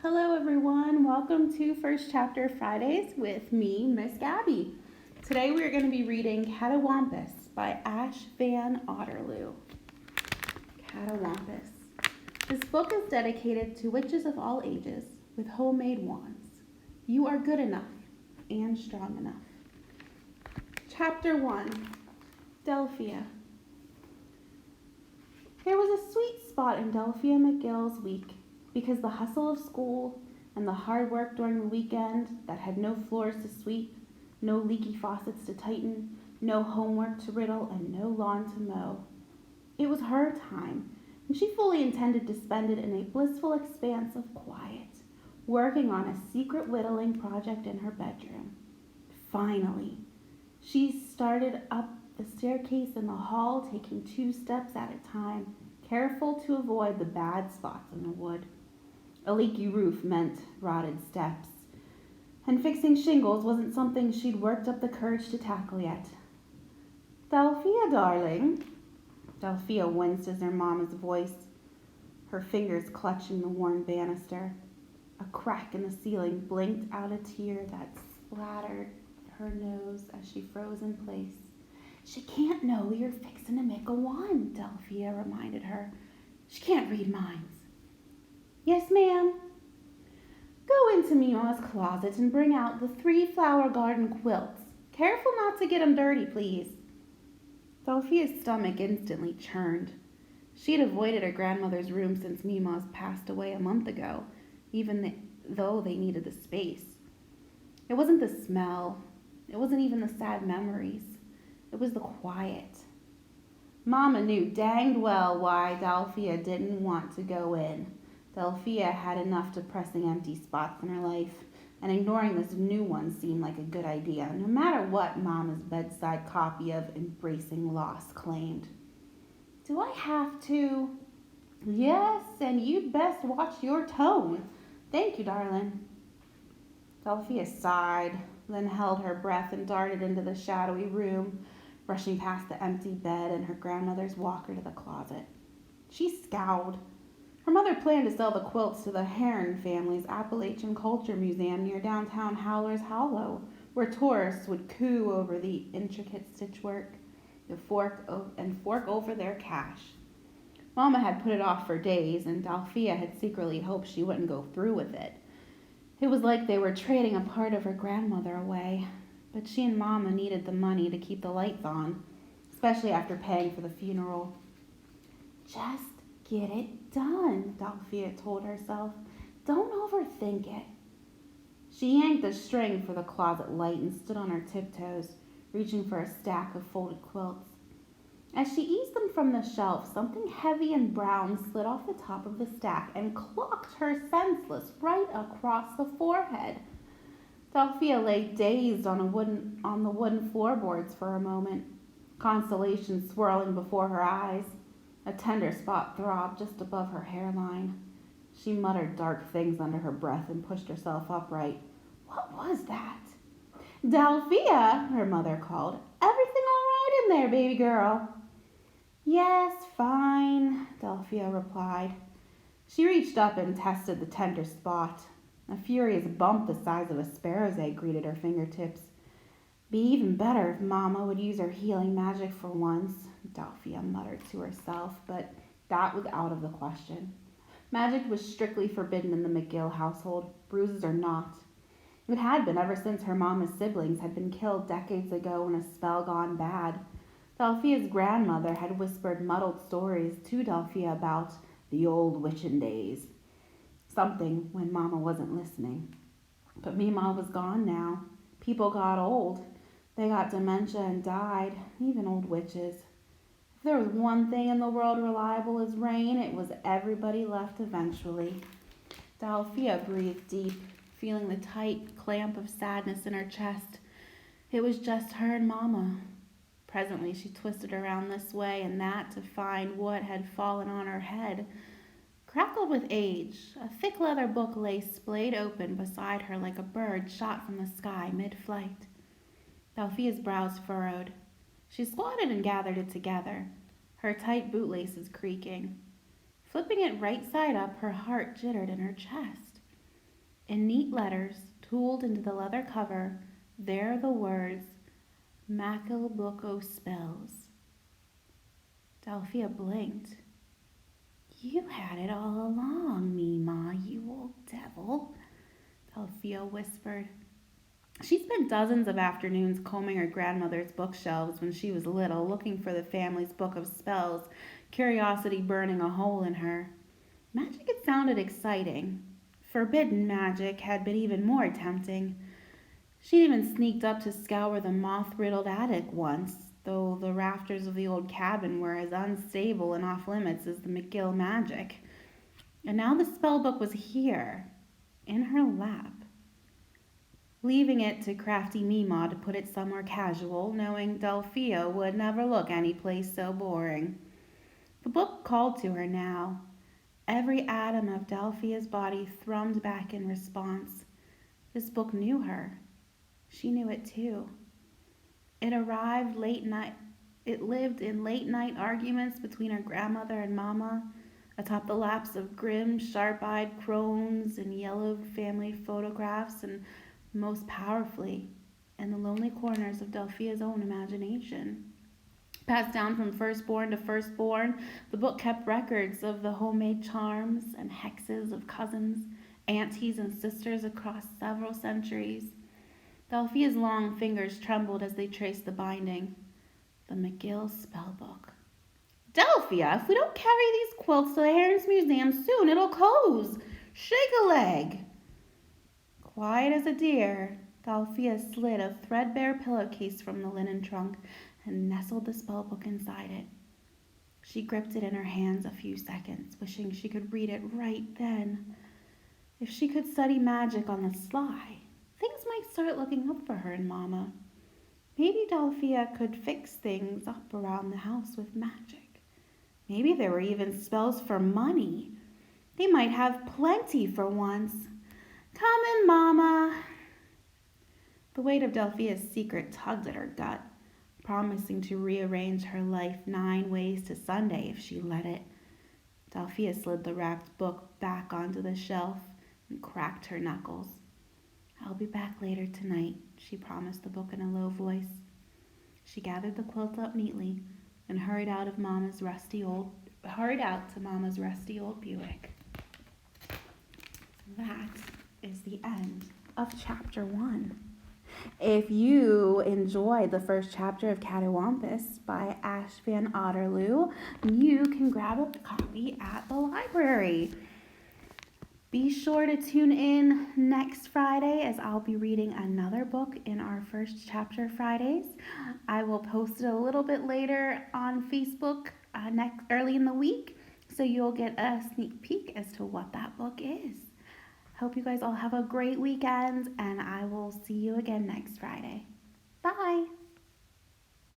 Hello, everyone. Welcome to First Chapter Fridays with me, Miss Gabi. Today we are going to be reading Catawampus by Ash Van Otterloo. Catawampus. This book is dedicated to witches of all ages with homemade wands. You are good enough and strong enough. Chapter 1 Delphia. There was a sweet spot in Delphia McGill's week because the hustle of school and the hard work during the weekend that had no floors to sweep, no leaky faucets to tighten, no homework to riddle, and no lawn to mow. It was her time, and she fully intended to spend it in a blissful expanse of quiet, working on a secret whittling project in her bedroom. Finally, she started up the staircase in the hall, taking 2 steps at a time, careful to avoid the bad spots in the wood. A leaky roof meant rotted steps, and fixing shingles wasn't something she'd worked up the courage to tackle yet. "Delphia, darling." Delphia winced as her mama's voice, her fingers clutching the worn banister. A crack in the ceiling blinked out a tear that splattered her nose as she froze in place. "She can't know you're fixin' to make a wand," Delphia reminded her. "She can't read minds." "Yes, ma'am." "Go into Mima's closet and bring out the 3 flower garden quilts. Careful not to get 'em dirty, please." Delphia's stomach instantly churned. She had avoided her grandmother's room since Mima's passed away a month ago, though they needed the space. It wasn't the smell. It wasn't even the sad memories. It was the quiet. Mama knew danged well why Delphia didn't want to go in. Delphia had enough depressing empty spots in her life, and ignoring this new one seemed like a good idea, no matter what Mama's bedside copy of Embracing Loss claimed. "Do I have to?" "Yes, and you'd best watch your tone." "Thank you, darling." Delphia sighed, then held her breath and darted into the shadowy room, brushing past the empty bed and her grandmother's walker to the closet. She scowled. Her mother planned to sell the quilts to the Heron family's Appalachian Culture Museum near downtown Howler's Hollow, where tourists would coo over the intricate stitchwork and fork over their cash. Mama had put it off for days, and Delphia had secretly hoped she wouldn't go through with it. It was like they were trading a part of her grandmother away, but she and Mama needed the money to keep the lights on, especially after paying for the funeral. "Just get it done," Delphia told herself. "Don't overthink it." She yanked the string for the closet light and stood on her tiptoes, reaching for a stack of folded quilts. As she eased them from the shelf, something heavy and brown slid off the top of the stack and clocked her senseless right across the forehead. Delphia lay dazed on the wooden floorboards for a moment, constellations swirling before her eyes. A tender spot throbbed just above her hairline. She muttered dark things under her breath and pushed herself upright. What was that? "Delphia," her mother called. "Everything all right in there, baby girl?" "Yes, fine," Delphia replied. She reached up and tested the tender spot. A furious bump the size of a sparrow's egg greeted her fingertips. "Be even better if Mama would use her healing magic for once," Delphia muttered to herself, but that was out of the question. Magic was strictly forbidden in the McGill household, bruises or not. It had been ever since her mama's siblings had been killed decades ago in a spell gone bad. Delphia's grandmother had whispered muddled stories to Delphia about the old witchin' days. Something when Mama wasn't listening. But Mima was gone now. People got old. They got dementia and died, even old witches. If there was one thing in the world reliable as rain, it was everybody left eventually. Delphia breathed deep, feeling the tight clamp of sadness in her chest. It was just her and Mama. Presently she twisted around this way and that to find what had fallen on her head. Crackled with age, a thick leather book lay splayed open beside her like a bird shot from the sky mid-flight. Delphia's brows furrowed. She squatted and gathered it together, her tight bootlaces creaking. Flipping it right side up, her heart jittered in her chest. In neat letters, tooled into the leather cover, there are the words, Makil Book o' Spells. Delphia blinked. You had it all along, Mima, you old devil, Delphia whispered. She spent dozens of afternoons combing her grandmother's bookshelves when she was little, looking for the family's book of spells, curiosity burning a hole in her. Magic had sounded exciting. Forbidden magic had been even more tempting. She'd even sneaked up to scour the moth-riddled attic once, though the rafters of the old cabin were as unstable and off-limits as the McGill magic. And now the spellbook was here, in her lap. Leaving it to crafty Mima to put it somewhere casual, knowing Delphia would never look any place so boring. The book called to her now. Every atom of Delphia's body thrummed back in response. This book knew her. She knew it too. It arrived late night. It lived in late-night arguments between her grandmother and Mama, atop the laps of grim, sharp-eyed crones and yellowed family photographs, and most powerfully, in the lonely corners of Delphia's own imagination. Passed down from firstborn to firstborn, the book kept records of the homemade charms and hexes of cousins, aunties, and sisters across several centuries. Delphia's long fingers trembled as they traced the binding. The McGill spellbook. Delphia, if we don't carry these quilts to the Herons Museum soon, it'll close. Shake a leg. Quiet as a deer, Delphia slid a threadbare pillowcase from the linen trunk and nestled the spellbook inside it. She gripped it in her hands a few seconds, wishing she could read it right then. If she could study magic on the sly, things might start looking up for her and Mama. Maybe Delphia could fix things up around the house with magic. Maybe there were even spells for money. They might have plenty for once. Come in, Mama. The weight of Delphia's secret tugged at her gut, promising to rearrange her life 9 ways to Sunday if she let it. Delphia slid the wrapped book back onto the shelf and cracked her knuckles. I'll be back later tonight, she promised the book in a low voice. She gathered the quilt up neatly and hurried out to Mama's rusty old Buick. That is the end of chapter 1. If you enjoyed the first chapter of Catawampus by Ash Van Otterloo, you can grab a copy at the library. Be sure to tune in next Friday as I'll be reading another book in our first chapter Fridays. I will post it a little bit later on Facebook early in the week, so you'll get a sneak peek as to what that book is. Hope you guys all have a great weekend, and I will see you again next Friday. Bye!